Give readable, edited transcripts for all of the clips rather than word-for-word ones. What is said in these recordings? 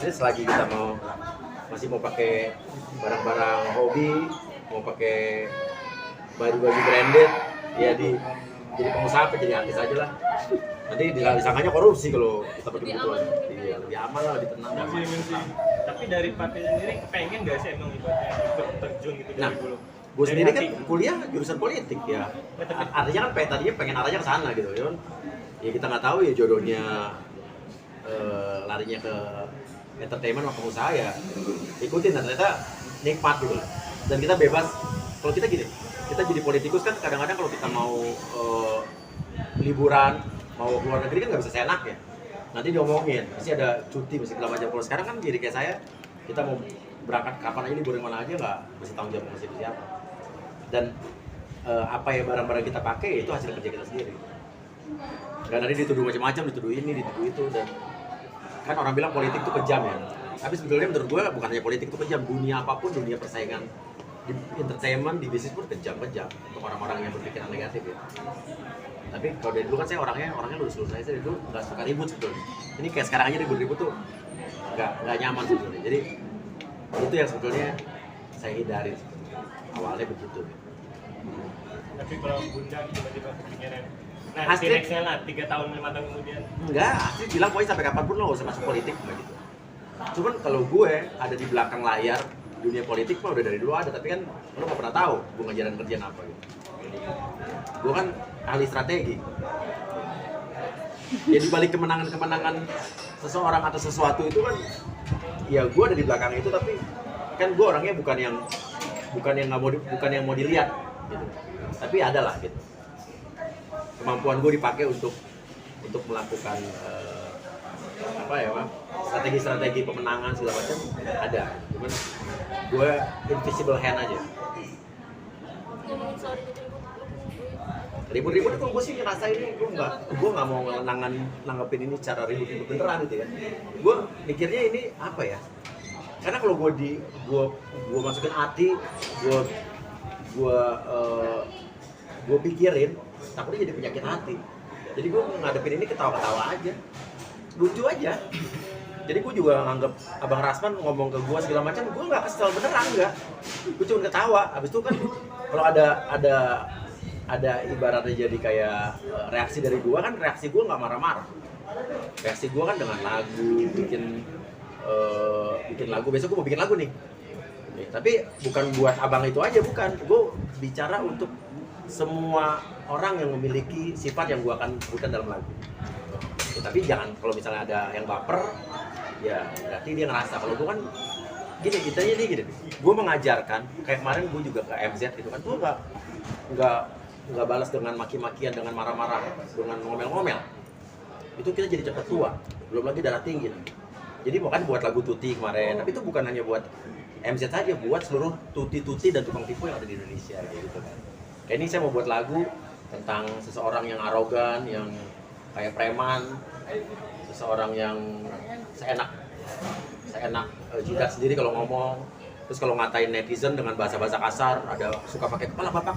maksudnya selagi kita masih mau pakai barang-barang hobi, mau pakai baju-baju branded, ya jadi pengusaha apa jadi artis aja lah. Nanti disangkanya korupsi kalau kita pakai begituan. Iya, lebih aman lah, lebih tenang. Tapi dari Papi sendiri pengen nggak sih emang ikut terjun gitu dari dulu? Gue sendiri kan kuliah jurusan politik ya. Artinya kan tadinya pengen arahnya ke sana gitu ya. Ya kita nggak tahu ya jodohnya larinya ke entertainment sama pengusaha ya ikutin, dan ternyata nikmat gitu lah. Dan kita bebas. Kalau kita gini, kita jadi politikus kan kadang-kadang kalau kita mau liburan, mau keluar negeri kan nggak bisa seenaknya. Nanti diomongin, pasti ada cuti, mesti segala macam. Kalau sekarang kan jadi kayak saya, kita mau berangkat kapan aja, liburan mana aja nggak mesti tanggung jawab sama siapa. Dan apa ya barang-barang kita pakai itu hasil kerja kita sendiri. Dan nanti dituduh macam-macam, dituduh ini, dituduh itu, dan kan orang bilang politik itu kejam ya. Tapi sebetulnya menurut gue bukan hanya politik itu kejam, dunia apapun, dunia persaingan di entertainment, di bisnis pun kejam-kejam untuk orang-orang yang berpikiran negatif ya. Tapi kalau dari dulu kan saya orangnya lurus-lurus aja, dari dulu nggak suka ribut sebetulnya. Ini kayak sekarang aja ribut-ribut tuh nggak nyaman sebetulnya. Jadi itu yang sebetulnya saya hindari sebetulnya. Awalnya begitu. Tapi kalau Bunda tiba-tiba kepikiran, nah Astrid, nextnya lah 3 tahun 5 tahun kemudian. Enggak, Astrid bilang pokoknya sampai kapanpun lo nggak usah masuk politik nggak gitu. Cuman kalau gue ada di belakang layar dunia politik mah udah dari dulu ada, tapi kan lo nggak pernah tahu gue ngajarin kerjaan apa gitu. Gue kan ahli strategi. Ya di balik kemenangan seseorang atau sesuatu itu kan, ya gue ada di belakang itu, tapi kan gue orangnya bukan yang mau dilihat gitu. Tapi ada lah gitu. Kemampuan gue dipakai untuk melakukan strategi pemenangan segala macam ada. Cuman gue invisible hand aja. Ribut-ribut itu gue sih ngerasain, gue nggak mau nanggepin ini cara ribut-ribut beneran gitu ya. Gue mikirnya ini apa ya? Karena kalau gue masukin hati, gue pikirin, takutnya jadi penyakit hati. Jadi gue ngadepin ini ketawa-ketawa aja, lucu aja. Jadi gue juga nganggep Abang Rasman ngomong ke gue segala macam, gue nggak kesel beneran, nggak. Gue cuma ketawa. Abis itu kan kalau ada ibaratnya jadi kayak reaksi dari gue kan, reaksi gue nggak marah-marah. Reaksi gue kan dengan lagu, bikin lagu. Besok gue mau bikin lagu nih. Tapi bukan buat abang itu aja, bukan. Gue bicara untuk semua orang yang memiliki sifat yang gue akan sebutkan dalam lagu. Ya, tapi jangan kalau misalnya ada yang baper, ya berarti dia ngerasa. Kalau gue kan gini, intinya nih gini. Gue mengajarkan, kayak kemarin gue juga ke MZ gitu kan, gue nggak balas dengan maki-makian, dengan marah-marah, dengan ngomel-ngomel. Itu kita jadi cepat tua, belum lagi darah tinggi. Jadi bukan buat lagu Tuti kemarin, tapi itu bukan hanya buat MZ saja, buat seluruh tuti-tuti dan tukang tipu yang ada di Indonesia gitu kan. Kayak ini saya mau buat lagu tentang seseorang yang arogan, yang kayak preman, seseorang yang seenak jidat sendiri kalau ngomong. Terus kalau ngatain netizen dengan bahasa-bahasa kasar, ada suka pakai kepala bapak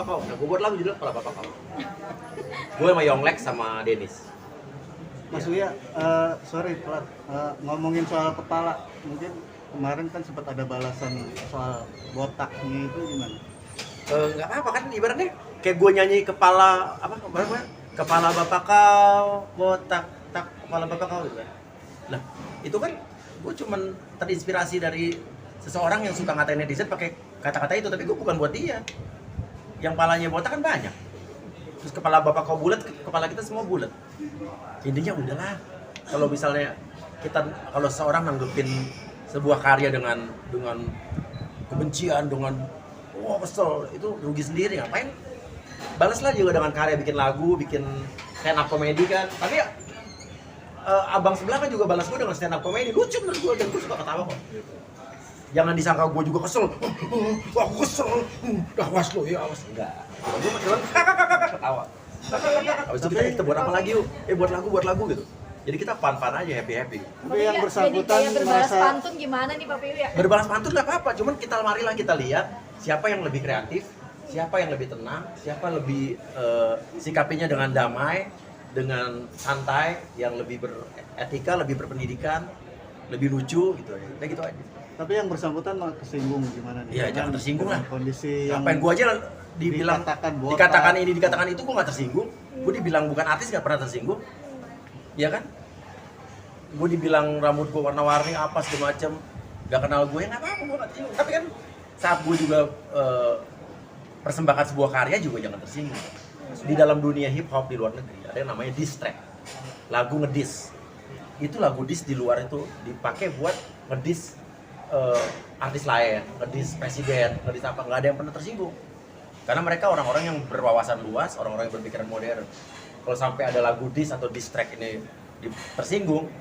kau. Nah, gue buat lagu judul kepala bapak kau. Gue sama Yonglek sama Dennis. Mas Uya, sorry telat, ngomongin soal kepala, mungkin kemarin kan sempat ada balasan soal botaknya itu gimana? Nggak apa-apa kan, ibaratnya kayak gue nyanyi kepala bapak kau, botak tak kepala bapak kau gitu kan. Nah itu kan gue cuman terinspirasi dari seseorang yang suka ngatain netizen pakai kata-kata itu, tapi gue bukan buat dia. Yang palanya botak kan banyak. Terus kepala bapak kau bulat, kepala kita semua bulat. Intinya udahlah. Kalau misalnya kalau seorang nanggepin sebuah karya dengan kebencian, dengan kesel, itu rugi sendiri. Ngapain? Balaslah juga dengan karya, bikin lagu, bikin stand up komedi kan. Tapi abang sebelah kan juga balas gue dengan stand up komedi, lucu menurut gue, dan gue suka ketawa kok. Jangan disangka gue juga kesel. Aku kesel. Awas lo ya, awas. Enggak. Gue cuma ketawa. Habis itu kita buat apa lagi yuk? Buat lagu gitu. Jadi kita fun-fun aja, happy-happy. Tapi yang bersangkutan jadi berbalas pantun gimana nih Pak Piwi ya? Berbalas pantun nggak apa-apa, cuman marilah kita lihat siapa yang lebih kreatif, siapa yang lebih tenang, siapa lebih sikapinya dengan damai, dengan santai, yang lebih beretika, lebih berpendidikan. lebih lucu gitu aja. Udah gitu aja. Tapi yang bersangkutan malah kesinggung gimana nih? Iya, jangan tersinggung lah. Kondisi yang Ngapain gua aja dibilang dikatakan ini dikatakan itu gua nggak tersinggung. Gua dibilang bukan artis nggak pernah tersinggung. Iya kan? Gua dibilang rambut gua warna-warni apa segala macem, nggak kenal gue ya nggak apa-apa gua nggak tersinggung. Tapi kan saat gua juga persembahkan sebuah karya juga jangan tersinggung. Di dalam dunia hip hop di luar negeri ada yang namanya diss track, lagu ngediss. Itu lagu diss di luar itu dipakai buat ngediss artis lain, ngediss presiden, ngediss apa, nggak ada yang pernah tersinggung. Karena mereka orang-orang yang berwawasan luas, orang-orang yang berpikiran modern. Kalau sampai ada lagu diss atau diss track ini tersinggung,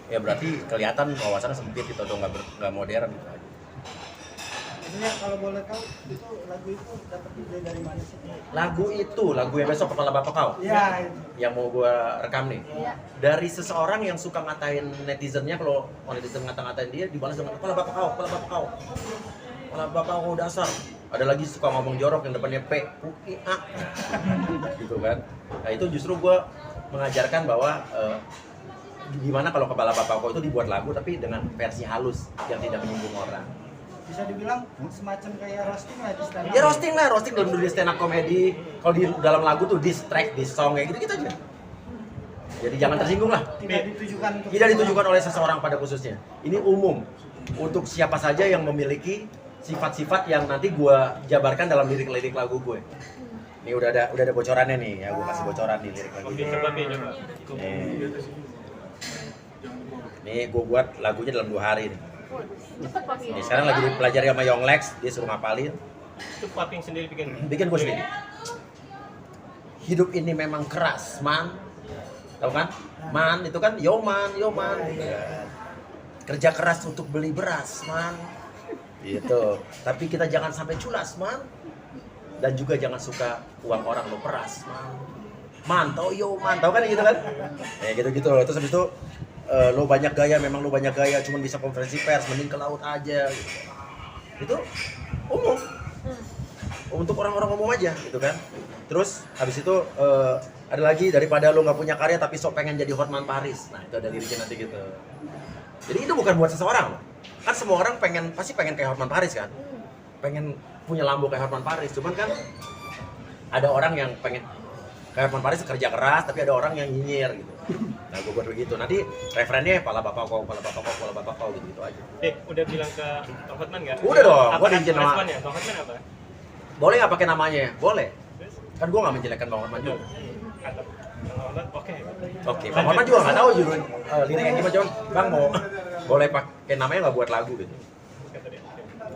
ya berarti kelihatan wawasannya sempit gitu atau nggak modern gitu aja. Sebenarnya kalau boleh tahu itu lagu itu dapat ide dari mana sih? Lagu yang besok kepala bapak kau, Iya. yang mau gua rekam nih. Iya. Dari seseorang yang suka ngatain netizennya, kalau netizen ngata-ngatain dia dibalas dengan kepala bapak kau, kepala bapak kau, kepala bapak kau dasar. Ada lagi suka ngomong jorok yang depannya P, U, I, A, gitu kan. Nah itu justru gua mengajarkan bahwa gimana kalau kepala bapak kau itu dibuat lagu tapi dengan versi halus yang tidak menyinggung orang. Bisa dibilang semacam kayak roasting lah di stand up. Ya roasting dalam dunia stand up comedy. Kalau di dalam lagu tuh diss track, diss song kayak gitu aja. Jadi jangan tersinggung lah. Tidak ditujukan oleh seseorang pada khususnya. Ini umum untuk siapa saja yang memiliki sifat-sifat yang nanti gua jabarkan dalam lirik-lirik lagu gue. Ini udah ada bocorannya nih, ya gua kasih bocoran di lirik lagu. Oke, coba coba. Nih gua buat lagunya dalam 2 hari nih. Cepet Papi. Nih sekarang lagi dipelajari sama Yonglex, dia suruh ngapalin. Itu Paping sendiri Bikin gue sendiri. Hidup ini memang keras, man. Tahu kan? Man itu kan yo man. Kerja keras untuk beli beras, man. Gitu. Tapi kita jangan sampai culas, man. Dan juga jangan suka uang orang lo peras, man. Man, tau yo man, tahu kan gitu kan? Gitu-gitu loh. Terus habis itu lo banyak gaya, memang lo banyak gaya, cuman bisa konferensi pers, mending ke laut aja gitu. Itu umum. Untuk orang-orang umum aja gitu kan. Terus habis itu ada lagi, daripada lo nggak punya karya tapi sok pengen jadi Hotman Paris. Nah itu ada liriknya nanti gitu. Jadi itu bukan buat seseorang. Kan semua orang pasti pengen kayak Hotman Paris kan. Pengen punya lambo kayak Hotman Paris. Cuman kan ada orang yang pengen kayak Hotman Paris kerja keras, tapi ada orang yang nyinyir gitu. Nah gue buat begitu. Nanti referennya kepala bapak kau gitu aja. Udah bilang ke Bang Hotman nggak? Udah dong, Apa gua diizin sama- responnya? Bang Hotman apa? Boleh nggak pakai namanya? Boleh. Kan gue nggak menjelekkan Bang Hotman juga. Kata Bang Hotman, oke. Oke, Bang Hotman juga nggak tahu judul liriknya gimana, cuman Bang mau boleh pakai namanya nggak buat lagu gitu. Kata dia.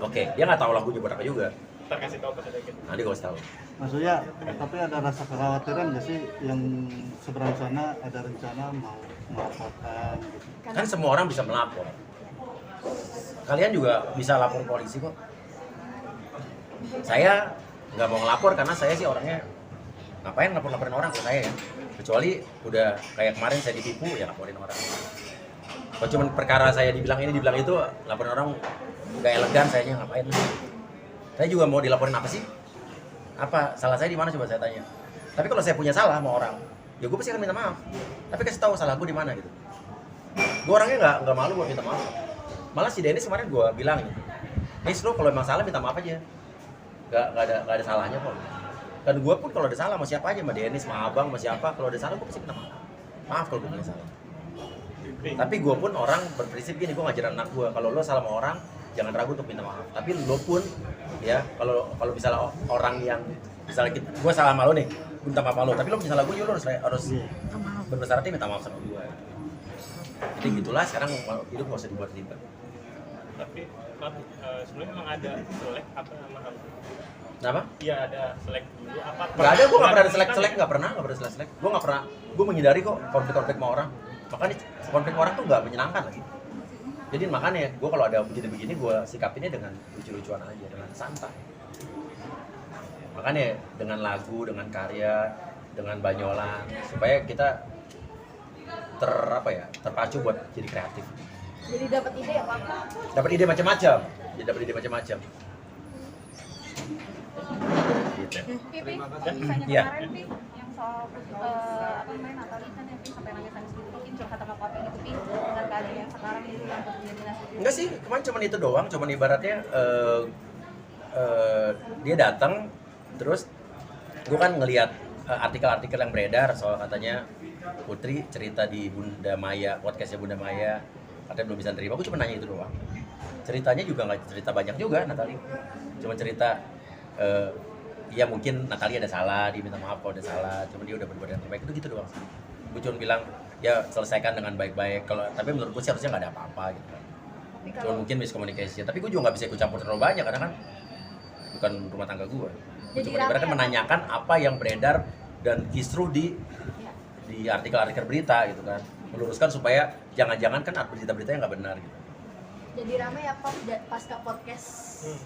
Oke, dia nggak tahu lagunya buat apa juga. Ntar kasih tahu pada dikit. Nanti gue kasih tahu. Maksudnya, tapi ada rasa kekhawatiran nggak sih yang seberang sana ada rencana mau melaporkan gitu? Kan semua orang bisa melapor. Kalian juga bisa lapor polisi kok. Saya nggak mau ngelapor karena saya sih orangnya ngapain lapor-laporin orang ke saya ya. Kecuali udah kayak kemarin saya ditipu ya laporin orang. Kalau cuma perkara saya dibilang ini dibilang itu, laporin orang nggak elegan, sayanya ngapain. Saya juga mau dilaporin apa sih? Apa salah saya di mana coba saya tanya. Tapi kalau saya punya salah sama orang, ya gue pasti akan minta maaf. Tapi kasih tahu salah gue di mana gitu. Gue orangnya nggak malu buat minta maaf. Malah si Dennis kemarin gue bilang, Nis lo kalau emang salah minta maaf aja. Gak ada salahnya kok. Dan gue pun kalau ada salah sama siapa aja, sama Dennis, sama Abang, sama siapa, kalau ada salah gue pasti minta maaf. Maaf kalau gue punya salah. Tapi gue pun orang berprinsip gini, gue ngajarin anak gue, kalau lo salah sama orang, jangan ragu untuk minta maaf. Tapi lo pun, ya, kalau misalnya orang yang, misalnya gue salah sama lo nih, gue minta maaf sama lo, tapi lo punya salah gue, lo harus berbesar hati minta maaf sama gue. Jadi gitulah, sekarang hidup gak usah dibuat ribet. Tapi sebelumnya memang ada selek apa nama apa? Kenapa? Iya ada selek dulu apa? Gak ada, gue gak pernah ada selek-selek, gak pernah selek-selek. Gue gak pernah, gue menghindari kok konflik-konflik sama orang. Makanya konflik orang tuh gak menyenangkan lagi. Jadi makanya gue kalau ada begini-begini gue sikapinnya dengan lucu-lucuan aja, dengan santai. Makanya dengan lagu, dengan karya, dengan banyolan, supaya kita terpacu buat jadi kreatif. Jadi dapat ide ya Pak? Dapat ide macam-macam. Gitu. Pipi, misalnya Iya. kemarin Pi, yang soal apa namanya Natali kan yang Pin sampai nangis gitu, Pin curhat sama papi gitu, Pin dengan keadaan yang sekarang itu yang terjadi nasib. Enggak sih, kemarin cuma itu doang, cuma ibaratnya dia datang terus gue kan ngelihat artikel-artikel yang beredar soal katanya Putri cerita di Bunda Maya, podcastnya Bunda Maya, katanya belum bisa terima. Gue cuma nanya itu doang. Ceritanya juga nggak cerita banyak juga Natali, cuma cerita ya mungkin Natali ada salah, dia minta maaf kalau ada salah, cuma dia udah berbuat yang terbaik, itu gitu doang sih. Gue cuma bilang ya selesaikan dengan baik-baik, kalau tapi menurut gue sih harusnya nggak ada apa-apa gitu kan. Tapi Cuma kalau mungkin miscommunication, tapi gue juga nggak bisa ikut campur terlalu banyak karena kan bukan rumah tangga gue. Jadi Cuma ibaratnya rame menanyakan apa yang beredar dan kisru di ya, di artikel-artikel berita gitu kan, meluruskan supaya jangan-jangan kan berita-berita yang nggak benar gitu. jadi ramai ya Pap pasca podcast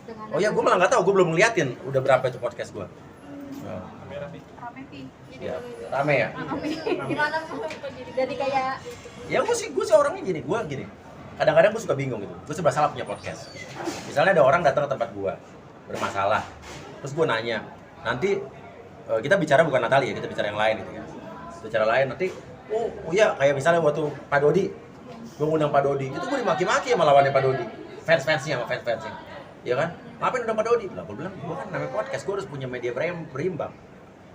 dengan Oh ya, gue malah nggak tahu, gue belum ngeliatin udah berapa itu podcast gue. Kamera sih. rame Pin. Jadi Ya, rame ya. rame. Gimana tuh? Jadi kayak Ya gue sih orangnya gini, gue gini. Kadang-kadang gue suka bingung gitu. Gue serba salah punya podcast. Misalnya ada orang datang ke tempat gue bermasalah, terus gue nanya, nanti kita bicara bukan Natali ya, kita bicara yang lain gitu ya. Bicara lain nanti, oh iya kayak misalnya waktu Pak Dodi, gue ngundang Pak Dodi, itu gue dimaki-maki sama lawannya Pak Dodi, fans-fansnya sama fans-fansnya, ya kan? Ngapain undang Pak Dodi? Lah gue bilang, gue kan namanya podcast, gue harus punya media berimbang.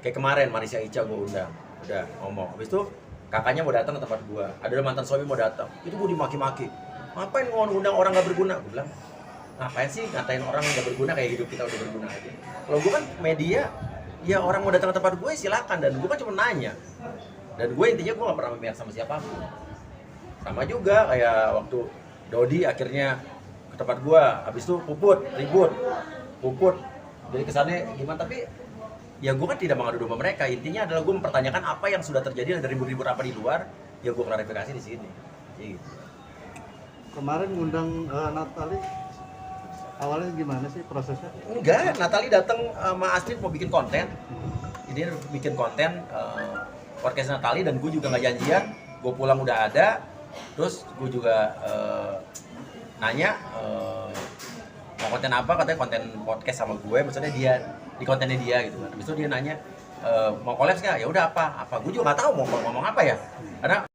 Kayak kemarin Marisa Ica gue undang, udah ngomong, habis itu kakaknya mau datang ke tempat gue, ada mantan suami mau datang, itu gue dimaki-maki. Ngapain ngundang orang gak berguna? Gue bilang, ngapain sih ngatain orang yang gak berguna kayak hidup kita udah berguna aja. Kalau gue kan media, ya orang mau datang ke tempat gue silakan, dan gue kan cuma nanya. Dan gue intinya gue gak pernah memihak sama siapapun. Sama juga kayak waktu Dodi akhirnya ke tempat gue, habis itu puput. Jadi kesannya gimana, tapi ya gue kan tidak mengadu domba mereka. Intinya adalah gue mempertanyakan apa yang sudah terjadi, ada ribut-ribut apa di luar, ya gue klarifikasi di sini. Gitu. Kemarin ngundang Natali, awalnya gimana sih prosesnya? Enggak, Natali datang sama Astrid mau bikin konten. Ini bikin konten podcast Natali, dan gue juga nggak janjian. Gue pulang udah ada, terus gue juga nanya mau konten apa, katanya konten podcast sama gue, maksudnya dia di kontennya dia gitu kan. Habis itu dia nanya mau collab nggak? Ya udah apa? Gue juga nggak tahu mau ngomong apa ya, karena